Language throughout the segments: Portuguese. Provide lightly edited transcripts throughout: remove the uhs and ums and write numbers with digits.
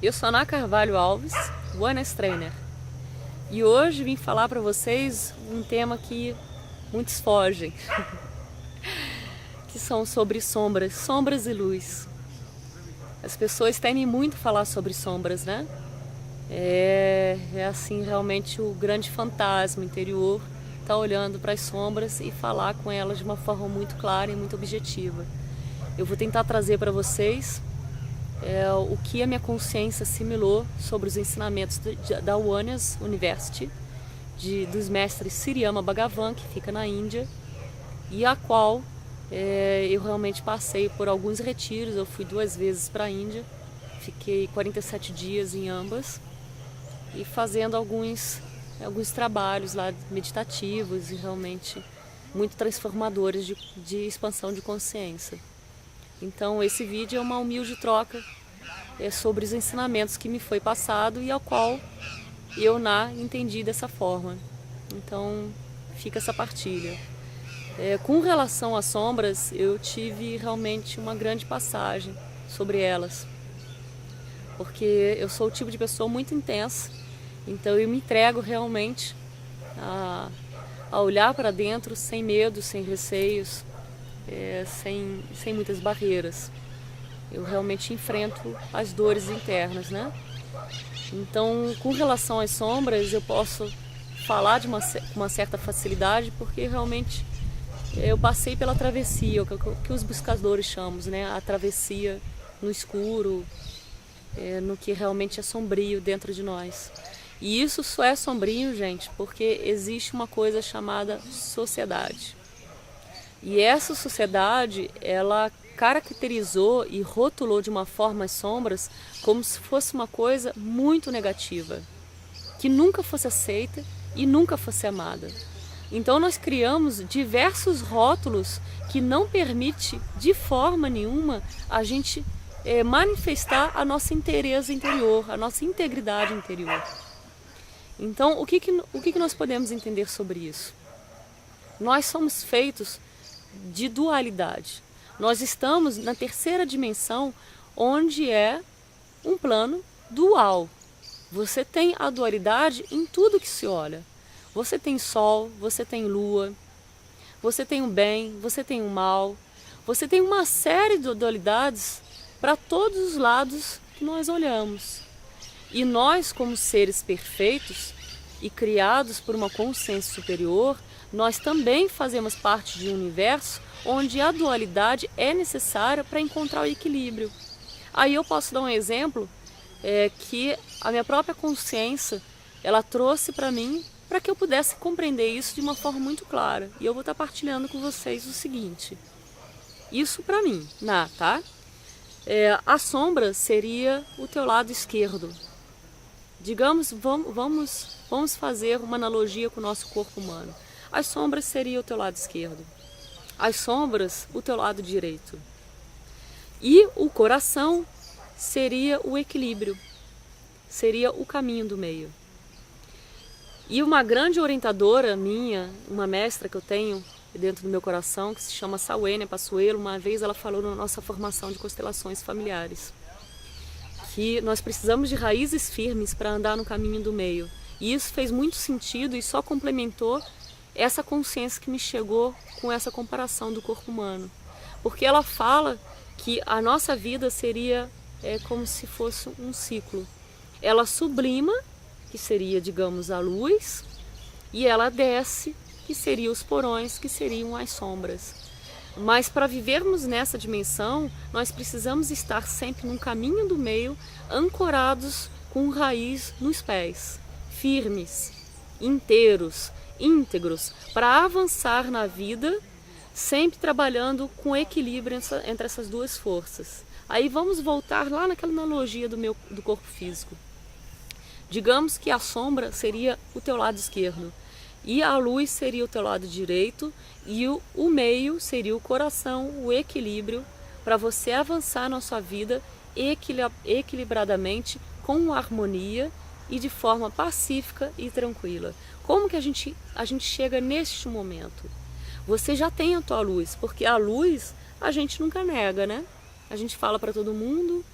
Eu sou Ana Carvalho Alves, Wellness Trainer, e hoje vim falar para vocês um tema que muitos fogem, que são sobre sombras, sombras e luz. As pessoas temem muito falar sobre sombras, né? É assim realmente o grande fantasma interior, tá olhando para as sombras e falar com elas de uma forma muito clara e muito objetiva. Eu vou tentar trazer para vocês o que a minha consciência assimilou sobre os ensinamentos da Wellness University, dos mestres Sriyama Bhagavan, que fica na Índia, e a qual eu realmente passei por alguns retiros. Eu fui 2 vezes para a Índia, fiquei 47 dias em ambas, e fazendo alguns trabalhos lá meditativos e realmente muito transformadores de expansão de consciência. Então esse vídeo é uma humilde troca sobre os ensinamentos que me foi passado e ao qual eu entendi dessa forma. Então fica essa partilha. Com relação às sombras, eu tive realmente uma grande passagem sobre elas, porque eu sou o tipo de pessoa muito intensa, então eu me entrego realmente a olhar para dentro sem medo, sem receios, sem muitas barreiras. Eu realmente enfrento as dores internas, né? Então, com relação às sombras, eu posso falar com uma certa facilidade, porque realmente eu passei pela travessia, o que os buscadores chamam, né? A travessia no escuro, no que realmente é sombrio dentro de nós. E isso só é sombrio, gente, porque existe uma coisa chamada sociedade. E essa sociedade, ela caracterizou e rotulou de uma forma as sombras como se fosse uma coisa muito negativa, que nunca fosse aceita e nunca fosse amada. Então nós criamos diversos rótulos que não permite de forma nenhuma a gente manifestar a nossa inteireza interior, a nossa integridade interior. Então o que nós podemos entender sobre isso? Nós somos feitos de dualidade. Nós estamos na terceira dimensão, onde é um plano dual. Você tem a dualidade em tudo que se olha. Você tem sol, você tem lua, você tem o bem, você tem o mal. Você tem uma série de dualidades para todos os lados que nós olhamos. E nós, como seres perfeitos e criados por uma consciência superior, nós também fazemos parte de um universo onde a dualidade é necessária para encontrar o equilíbrio. Aí eu posso dar um exemplo que a minha própria consciência ela trouxe para mim, para que eu pudesse compreender isso de uma forma muito clara. E eu vou estar partilhando com vocês o seguinte. Isso para mim, tá? A sombra seria o teu lado esquerdo. Digamos, vamos fazer uma analogia com o nosso corpo humano. As sombras seriam o teu lado esquerdo. As sombras, o teu lado direito. E o coração seria o equilíbrio. Seria o caminho do meio. E uma grande orientadora minha, uma mestra que eu tenho dentro do meu coração, que se chama Sawênia Passuelo, uma vez ela falou na nossa formação de constelações familiares, que nós precisamos de raízes firmes para andar no caminho do meio. E isso fez muito sentido e só complementou essa consciência que me chegou com essa comparação do corpo humano. Porque ela fala que a nossa vida seria como se fosse um ciclo. Ela sublima, que seria, digamos, a luz, e ela desce, que seriam os porões, que seriam as sombras. Mas para vivermos nessa dimensão, nós precisamos estar sempre num caminho do meio, ancorados com raiz nos pés, firmes, inteiros, íntegros, para avançar na vida, sempre trabalhando com equilíbrio entre essas duas forças. Aí vamos voltar lá naquela analogia do corpo físico. Digamos que a sombra seria o teu lado esquerdo, e a luz seria o teu lado direito, e o meio seria o coração, o equilíbrio, para você avançar na sua vida equilibradamente, com harmonia e de forma pacífica e tranquila. Como que a gente chega neste momento? Você já tem a tua luz, porque a luz a gente nunca nega, né? A gente fala para todo mundo,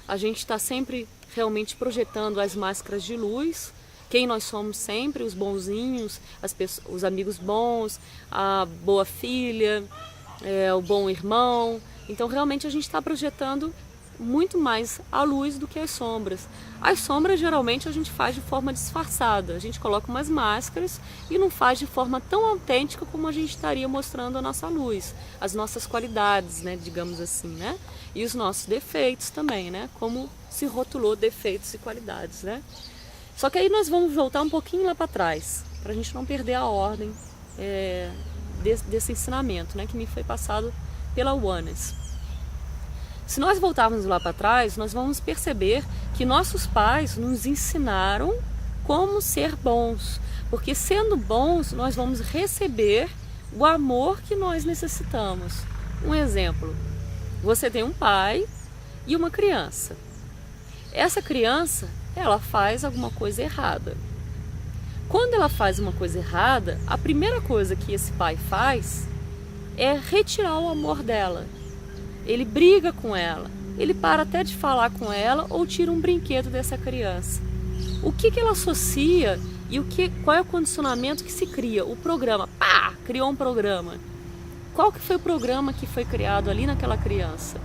a gente está sempre realmente projetando as máscaras de luz, quem nós somos sempre, os bonzinhos, os amigos bons, a boa filha, o bom irmão. Então realmente a gente está projetando muito mais a luz do que as sombras. As sombras geralmente a gente faz de forma disfarçada, a gente coloca umas máscaras e não faz de forma tão autêntica como a gente estaria mostrando a nossa luz, as nossas qualidades, né, digamos assim, né? E os nossos defeitos também, né? Como se rotulou defeitos e qualidades, né? Só que aí nós vamos voltar um pouquinho lá para trás, para a gente não perder a ordem desse ensinamento, né, que me foi passado pela Oneness. Se nós voltarmos lá para trás, nós vamos perceber que nossos pais nos ensinaram como ser bons, porque sendo bons nós vamos receber o amor que nós necessitamos. Um exemplo, você tem um pai e uma criança. Essa criança, ela faz alguma coisa errada. Quando ela faz uma coisa errada, a primeira coisa que esse pai faz é retirar o amor dela. Ele briga com ela, ele para até de falar com ela ou tira um brinquedo dessa criança. O que ela associa e qual é o condicionamento que se cria? O programa, criou um programa. Qual que foi o programa que foi criado ali naquela criança?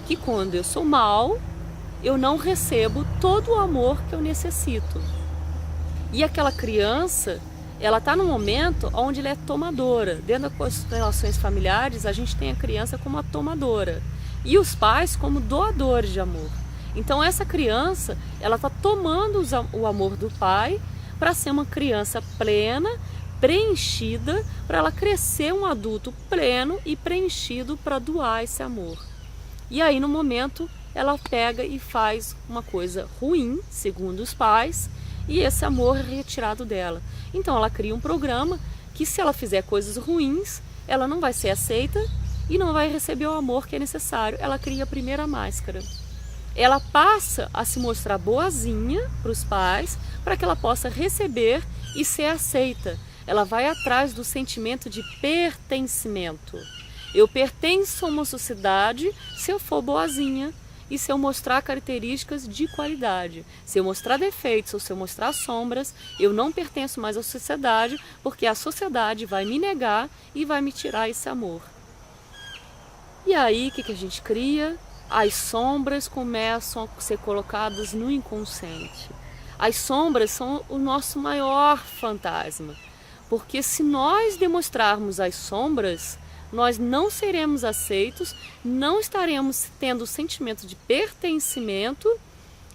Que quando eu sou mal, eu não recebo todo o amor que eu necessito. E aquela criança, ela está num momento onde ela é tomadora. Dentro das relações familiares, a gente tem a criança como a tomadora e os pais como doadores de amor. Então essa criança, ela está tomando o amor do pai para ser uma criança plena, preenchida, para ela crescer um adulto pleno e preenchido para doar esse amor. E aí no momento ela pega e faz uma coisa ruim, segundo os pais, e esse amor é retirado dela. Então ela cria um programa que se ela fizer coisas ruins, ela não vai ser aceita e não vai receber o amor que é necessário. Ela cria a primeira máscara. Ela passa a se mostrar boazinha para os pais, para que ela possa receber e ser aceita. Ela vai atrás do sentimento de pertencimento. Eu pertenço a uma sociedade se eu for boazinha e se eu mostrar características de qualidade. Se eu mostrar defeitos ou se eu mostrar sombras, eu não pertenço mais à sociedade, porque a sociedade vai me negar e vai me tirar esse amor. E aí, o que a gente cria? As sombras começam a ser colocadas no inconsciente. As sombras são o nosso maior fantasma, porque se nós demonstrarmos as sombras, nós não seremos aceitos, não estaremos tendo o sentimento de pertencimento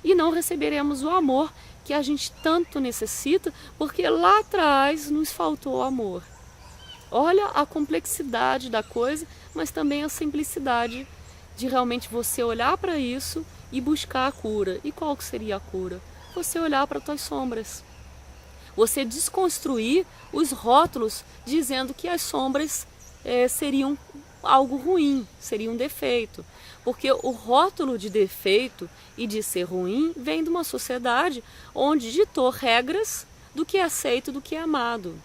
e não receberemos o amor que a gente tanto necessita, porque lá atrás nos faltou amor. Olha a complexidade da coisa, mas também a simplicidade de realmente você olhar para isso e buscar a cura. E qual que seria a cura? Você olhar para as suas sombras. Você desconstruir os rótulos dizendo que as sombras seriam algo ruim, seria um defeito. Porque o rótulo de defeito e de ser ruim vem de uma sociedade onde ditou regras do que é aceito, do que é amado.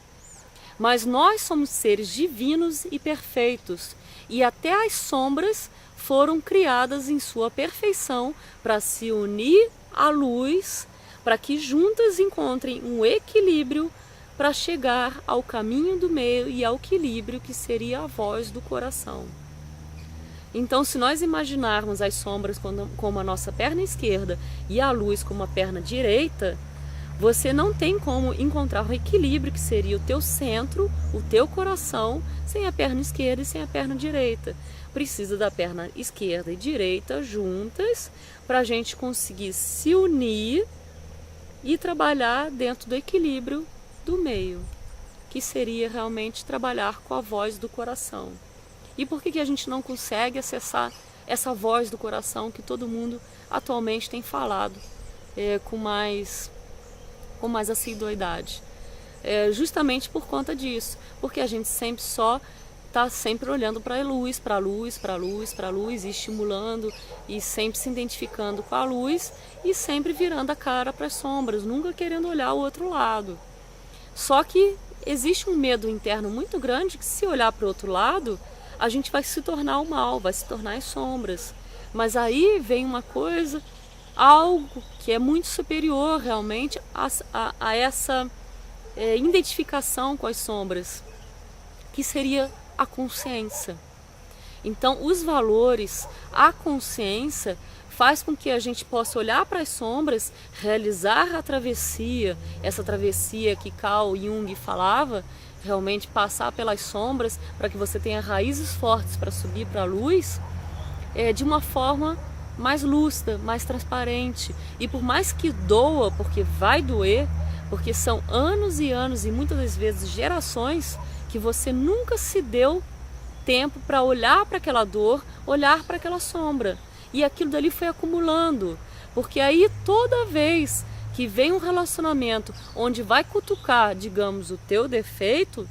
Mas nós somos seres divinos e perfeitos, e até as sombras foram criadas em sua perfeição para se unir à luz, para que juntas encontrem um equilíbrio para chegar ao caminho do meio e ao equilíbrio que seria a voz do coração. Então, se nós imaginarmos as sombras como a nossa perna esquerda e a luz como a perna direita, você não tem como encontrar o equilíbrio que seria o teu centro, o teu coração, sem a perna esquerda e sem a perna direita. Precisa da perna esquerda e direita juntas para a gente conseguir se unir e trabalhar dentro do equilíbrio do meio, que seria realmente trabalhar com a voz do coração. E por que a gente não consegue acessar essa voz do coração que todo mundo atualmente tem falado com mais assiduidade? Justamente por conta disso, porque a gente sempre só está sempre olhando para a luz, para a luz, para a luz, para a luz, e estimulando e sempre se identificando com a luz e sempre virando a cara para as sombras, nunca querendo olhar o outro lado. Só que existe um medo interno muito grande que se olhar para o outro lado, a gente vai se tornar o mal, vai se tornar as sombras. Mas aí vem uma coisa algo que é muito superior realmente a essa identificação com as sombras, que seria a consciência. Então, os valores, a consciência, faz com que a gente possa olhar para as sombras, realizar a travessia, essa travessia que Carl Jung falava, realmente passar pelas sombras para que você tenha raízes fortes para subir para a luz, de uma forma mais lúcida, mais transparente. E por mais que doa, porque vai doer, porque são anos e anos e muitas das vezes gerações que você nunca se deu tempo para olhar para aquela dor, olhar para aquela sombra. E aquilo dali foi acumulando, porque aí toda vez que vem um relacionamento onde vai cutucar, digamos, o teu defeito,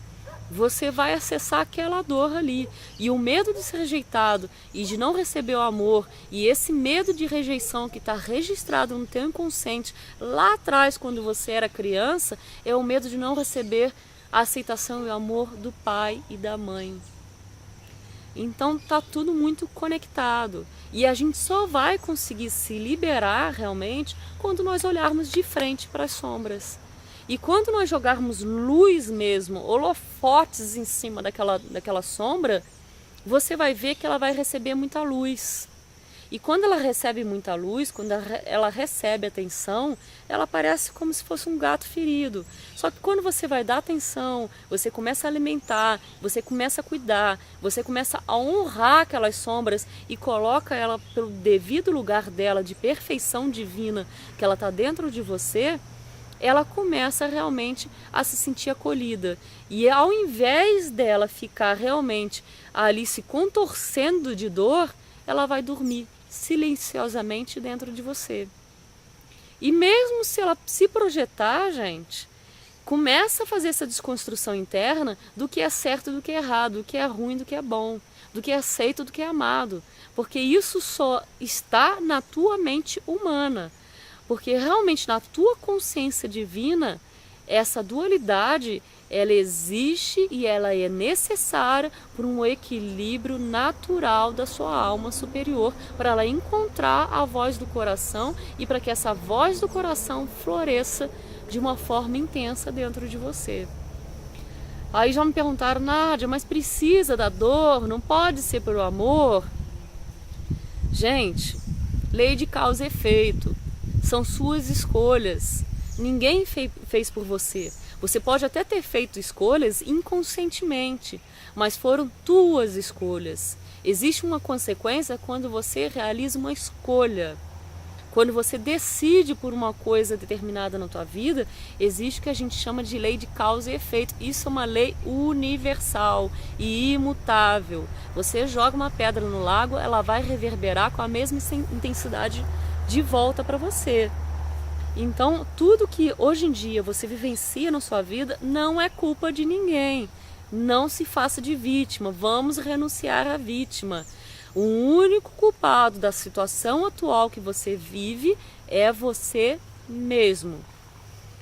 você vai acessar aquela dor ali. E o medo de ser rejeitado e de não receber o amor, e esse medo de rejeição que está registrado no teu inconsciente lá atrás, quando você era criança, é o medo de não receber a aceitação e o amor do pai e da mãe. Então tá tudo muito conectado, e a gente só vai conseguir se liberar realmente quando nós olharmos de frente para as sombras. E quando nós jogarmos luz mesmo, holofotes em cima daquela sombra, você vai ver que ela vai receber muita luz. E quando ela recebe muita luz, quando ela recebe atenção, ela parece como se fosse um gato ferido. Só que quando você vai dar atenção, você começa a alimentar, você começa a cuidar, você começa a honrar aquelas sombras e coloca ela pelo devido lugar dela de perfeição divina, que ela está dentro de você, ela começa realmente a se sentir acolhida. E ao invés dela ficar realmente ali se contorcendo de dor, ela vai dormir silenciosamente dentro de você. E mesmo se ela se projetar, gente, começa a fazer essa desconstrução interna do que é certo e do que é errado, do que é ruim, do que é bom, do que é aceito, do que é amado, porque isso só está na tua mente humana, porque realmente na tua consciência divina, essa dualidade, ela existe e ela é necessária por um equilíbrio natural da sua alma superior, para ela encontrar a voz do coração e para que essa voz do coração floresça de uma forma intensa dentro de você. Aí já me perguntaram, Nádia, mas precisa da dor? Não pode ser pelo amor? Gente, lei de causa e efeito, são suas escolhas. Ninguém fez por você. Você pode até ter feito escolhas inconscientemente, mas foram tuas escolhas. Existe uma consequência quando você realiza uma escolha. Quando você decide por uma coisa determinada na tua vida, existe o que a gente chama de lei de causa e efeito. Isso é uma lei universal e imutável. Você joga uma pedra no lago, ela vai reverberar com a mesma intensidade de volta para você. Então, tudo que hoje em dia você vivencia na sua vida não é culpa de ninguém. Não se faça de vítima, vamos renunciar à vítima. O único culpado da situação atual que você vive é você mesmo.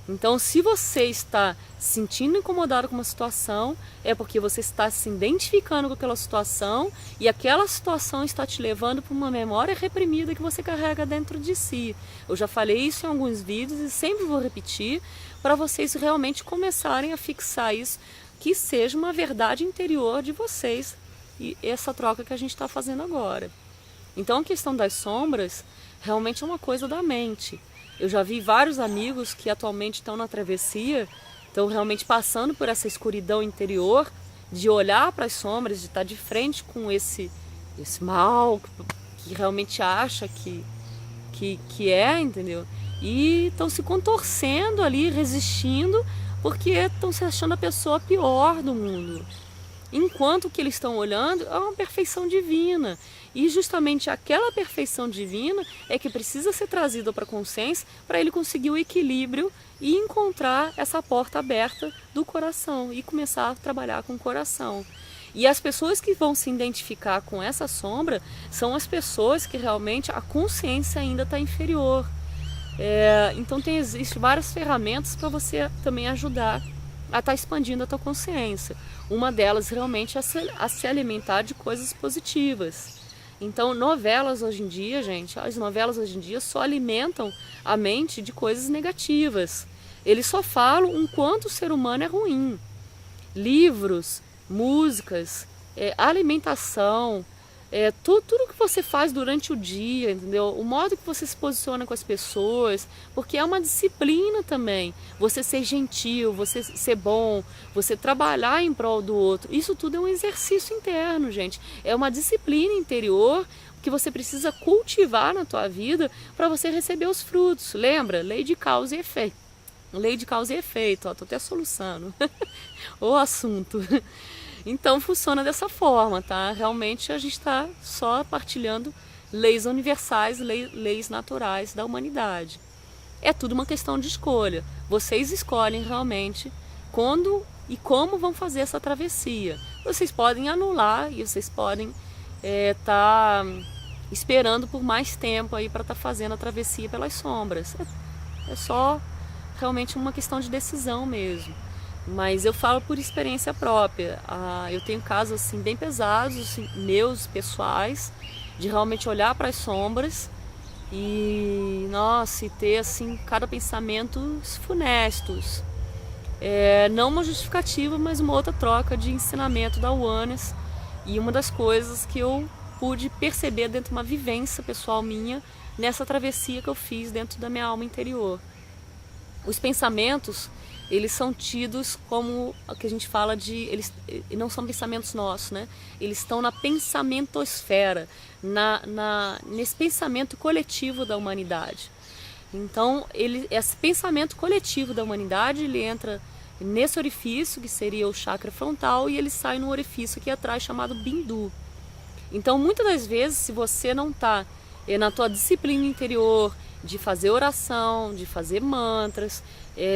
Então, se você está se sentindo incomodado com uma situação, é porque você está se identificando com aquela situação e aquela situação está te levando para uma memória reprimida que você carrega dentro de si. Eu já falei isso em alguns vídeos e sempre vou repetir para vocês realmente começarem a fixar isso, que seja uma verdade interior de vocês e essa troca que a gente está fazendo agora. Então, a questão das sombras realmente é uma coisa da mente. Eu já vi vários amigos que atualmente estão na travessia, estão realmente passando por essa escuridão interior, de olhar para as sombras, de estar de frente com esse mal que realmente acha que é, entendeu? E estão se contorcendo ali, resistindo, porque estão se achando a pessoa pior do mundo. Enquanto o que eles estão olhando é uma perfeição divina. E justamente aquela perfeição divina é que precisa ser trazida para a consciência para ele conseguir o equilíbrio e encontrar essa porta aberta do coração e começar a trabalhar com o coração. E as pessoas que vão se identificar com essa sombra são as pessoas que realmente a consciência ainda está inferior. Então existem várias ferramentas para você também ajudar a estar expandindo a tua consciência. Uma delas realmente é a se alimentar de coisas positivas. Então, novelas hoje em dia, gente, as novelas hoje em dia só alimentam a mente de coisas negativas. Eles só falam o quanto o ser humano é ruim. Livros, músicas, alimentação, tudo que você faz durante o dia, entendeu? O modo que você se posiciona com as pessoas, porque é uma disciplina também. Você ser gentil, você ser bom, você trabalhar em prol do outro. Isso tudo é um exercício interno, gente. É uma disciplina interior que você precisa cultivar na tua vida para você receber os frutos. Lembra? Lei de causa e efeito. Lei de causa e efeito, ó, tô até soluçando o assunto. Então funciona dessa forma, tá? Realmente a gente está só partilhando leis universais, leis naturais da humanidade. É tudo uma questão de escolha. Vocês escolhem realmente quando e como vão fazer essa travessia. Vocês podem anular e vocês podem tá esperando por mais tempo aí para estar fazendo a travessia pelas sombras. É só realmente uma questão de decisão mesmo. Mas eu falo por experiência própria. Eu tenho casos assim bem pesados, assim, meus pessoais, de realmente olhar para as sombras e, nossa, e ter assim cada pensamento funestos. Não uma justificativa, mas uma outra troca de ensinamento da Uanes. E uma das coisas que eu pude perceber dentro de uma vivência pessoal minha nessa travessia que eu fiz dentro da minha alma interior. Os pensamentos, eles são tidos como o que a gente fala de... Eles não são pensamentos nossos, né? Eles estão na pensamentosfera, nesse pensamento coletivo da humanidade. Então, esse pensamento coletivo da humanidade, ele entra nesse orifício, que seria o chakra frontal, e ele sai no orifício aqui atrás, chamado bindu. Então, muitas das vezes, se você não está na tua disciplina interior, de fazer oração, de fazer mantras,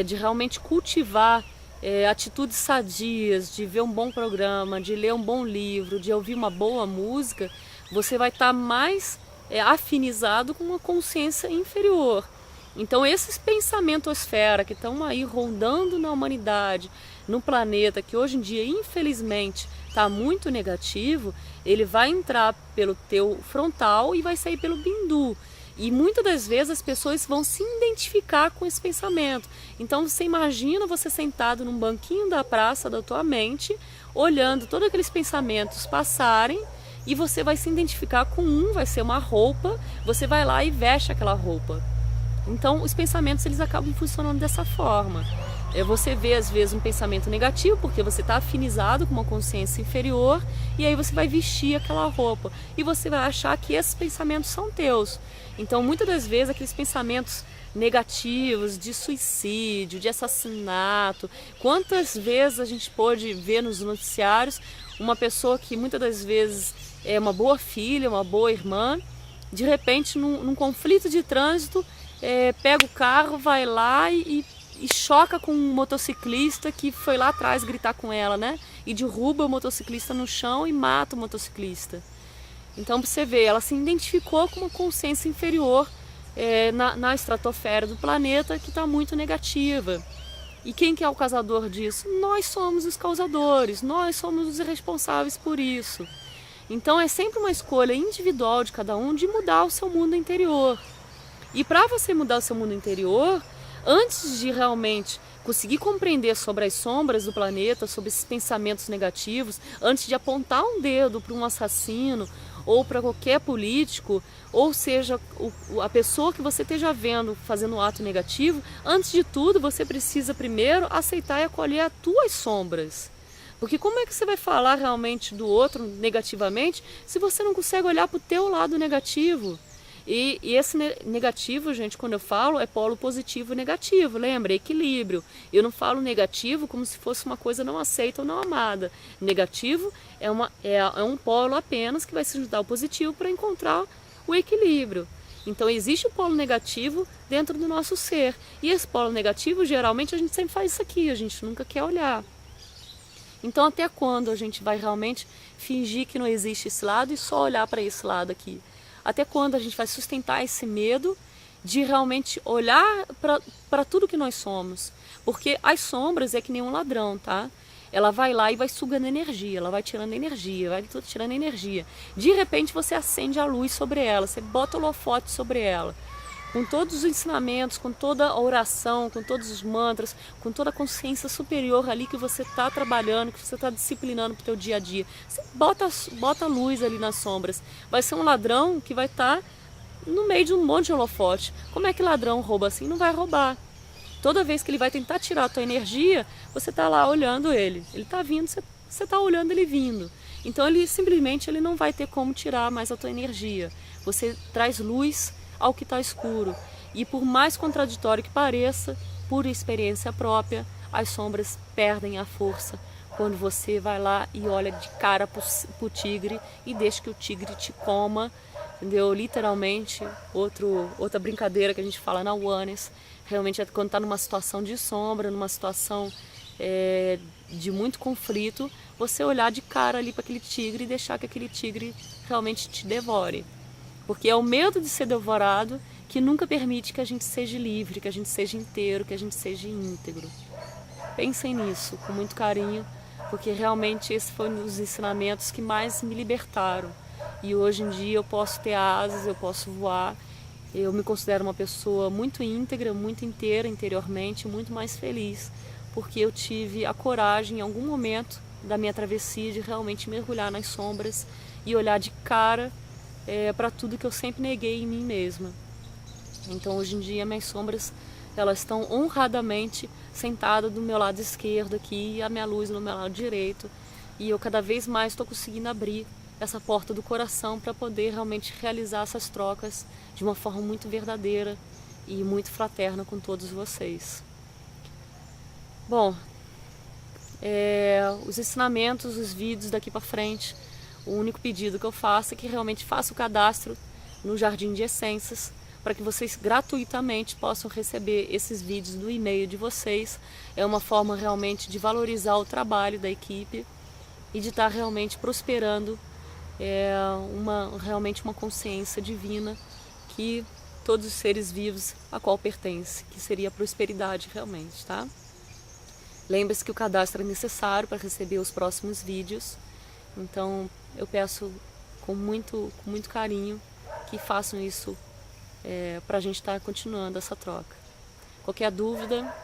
de realmente cultivar atitudes sadias, de ver um bom programa, de ler um bom livro, de ouvir uma boa música, você vai estar mais afinizado com uma consciência inferior. Então esses pensamentos-esfera que estão aí rondando na humanidade, no planeta, que hoje em dia infelizmente está muito negativo, ele vai entrar pelo teu frontal e vai sair pelo bindu. E muitas das vezes as pessoas vão se identificar com esse pensamento. Então você imagina você sentado num banquinho da praça da tua mente, olhando todos aqueles pensamentos passarem, e você vai se identificar com vai ser uma roupa, você vai lá e veste aquela roupa. Então os pensamentos, eles acabam funcionando dessa forma. Você vê às vezes um pensamento negativo porque você está afinizado com uma consciência inferior, e aí você vai vestir aquela roupa e você vai achar que esses pensamentos são teus. Então muitas das vezes aqueles pensamentos negativos de suicídio, de assassinato, quantas vezes a gente pode ver nos noticiários uma pessoa que muitas das vezes é uma boa filha, uma boa irmã, de repente num conflito de trânsito, pega o carro, vai lá e choca com um motociclista que foi lá atrás gritar com ela, né? E derruba o motociclista no chão e mata o motociclista. Então você vê, ela se identificou com uma consciência inferior na estratosfera do planeta, que está muito negativa. E quem que é o causador disso? Nós somos os causadores, nós somos os responsáveis por isso. Então é sempre uma escolha individual de cada um de mudar o seu mundo interior. E para você mudar o seu mundo interior, antes de realmente conseguir compreender sobre as sombras do planeta, sobre esses pensamentos negativos, antes de apontar um dedo para um assassino ou para qualquer político, ou seja, a pessoa que você esteja vendo fazendo um ato negativo, antes de tudo você precisa primeiro aceitar e acolher as tuas sombras. Porque como é que você vai falar realmente do outro negativamente se você não consegue olhar para o teu lado negativo? E esse negativo, gente, quando eu falo, é polo positivo e negativo, lembra? É equilíbrio. Eu não falo negativo como se fosse uma coisa não aceita ou não amada. Negativo é um polo apenas que vai se juntar ao positivo para encontrar o equilíbrio. Então existe o polo negativo dentro do nosso ser. E esse polo negativo, geralmente, a gente sempre faz isso aqui, a gente nunca quer olhar. Então até quando a gente vai realmente fingir que não existe esse lado e só olhar para esse lado aqui? Até quando a gente vai sustentar esse medo de realmente olhar para tudo que nós somos? Porque as sombras é que nem um ladrão, tá? ela vai lá e vai sugando energia, ela vai tirando energia, vai tirando energia. De repente você acende a luz sobre ela, você bota o holofote sobre ela, com todos os ensinamentos, com toda a oração, com todos os mantras, com toda a consciência superior ali que você está trabalhando, que você está disciplinando para o teu dia a dia. Você bota a luz ali nas sombras. Vai ser um ladrão que vai estar no meio de um monte de holofote. Como é que ladrão rouba assim? Não vai roubar. Toda vez que ele vai tentar tirar a tua energia, você está lá olhando ele. Ele está vindo, você está olhando ele vindo. Então ele simplesmente não vai ter como tirar mais a tua energia. Você traz luz ao que está escuro. E por mais contraditório que pareça, por experiência própria, as sombras perdem a força quando você vai lá e olha de cara pro tigre e deixa que o tigre te coma, entendeu? Literalmente, outra brincadeira que a gente fala na Oneness, realmente é quando está numa situação de sombra, numa situação de muito conflito, você olhar de cara ali para aquele tigre e deixar que aquele tigre realmente te devore. Porque é o medo de ser devorado que nunca permite que a gente seja livre, que a gente seja inteiro, que a gente seja íntegro. Pensem nisso com muito carinho, porque realmente esse foi um dos ensinamentos que mais me libertaram. E hoje em dia eu posso ter asas, eu posso voar. Eu me considero uma pessoa muito íntegra, muito inteira interiormente, muito mais feliz, porque eu tive a coragem em algum momento da minha travessia de realmente mergulhar nas sombras e olhar de cara para tudo que eu sempre neguei em mim mesma. Então hoje em dia minhas sombras, elas estão honradamente sentadas do meu lado esquerdo aqui e a minha luz no meu lado direito, e eu cada vez mais estou conseguindo abrir essa porta do coração para poder realmente realizar essas trocas de uma forma muito verdadeira e muito fraterna com todos vocês. Bom, os ensinamentos, os vídeos daqui para frente, o único pedido que eu faço é que realmente faça o cadastro no Jardim de Essências, para que vocês gratuitamente possam receber esses vídeos no e-mail de vocês. É uma forma realmente de valorizar o trabalho da equipe e de estar realmente prosperando realmente uma consciência divina que todos os seres vivos a qual pertence, que seria a prosperidade realmente, tá? Lembre-se que o cadastro é necessário para receber os próximos vídeos, então eu peço com muito carinho que façam isso para a gente estar continuando essa troca. Qualquer dúvida,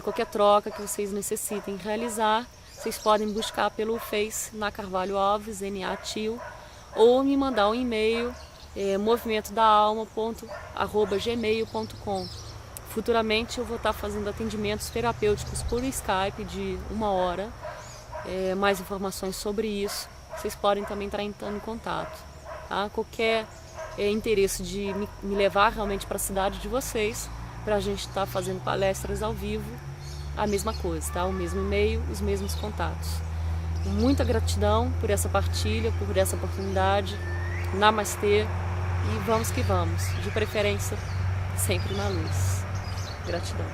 qualquer troca que vocês necessitem realizar, vocês podem buscar pelo Face na Carvalho Alves, NA-TIL, ou me mandar um e-mail, movimentodaalma@gmail.com. Futuramente eu vou estar fazendo atendimentos terapêuticos por Skype de 1 hora. Mais informações sobre isso, vocês podem também estar entrando em contato. Tá? Qualquer interesse de me levar realmente para a cidade de vocês, para a gente estar fazendo palestras ao vivo, a mesma coisa, tá? O mesmo e-mail, os mesmos contatos. Muita gratidão por essa partilha, por essa oportunidade. Namastê e vamos que vamos, de preferência sempre na luz. Gratidão.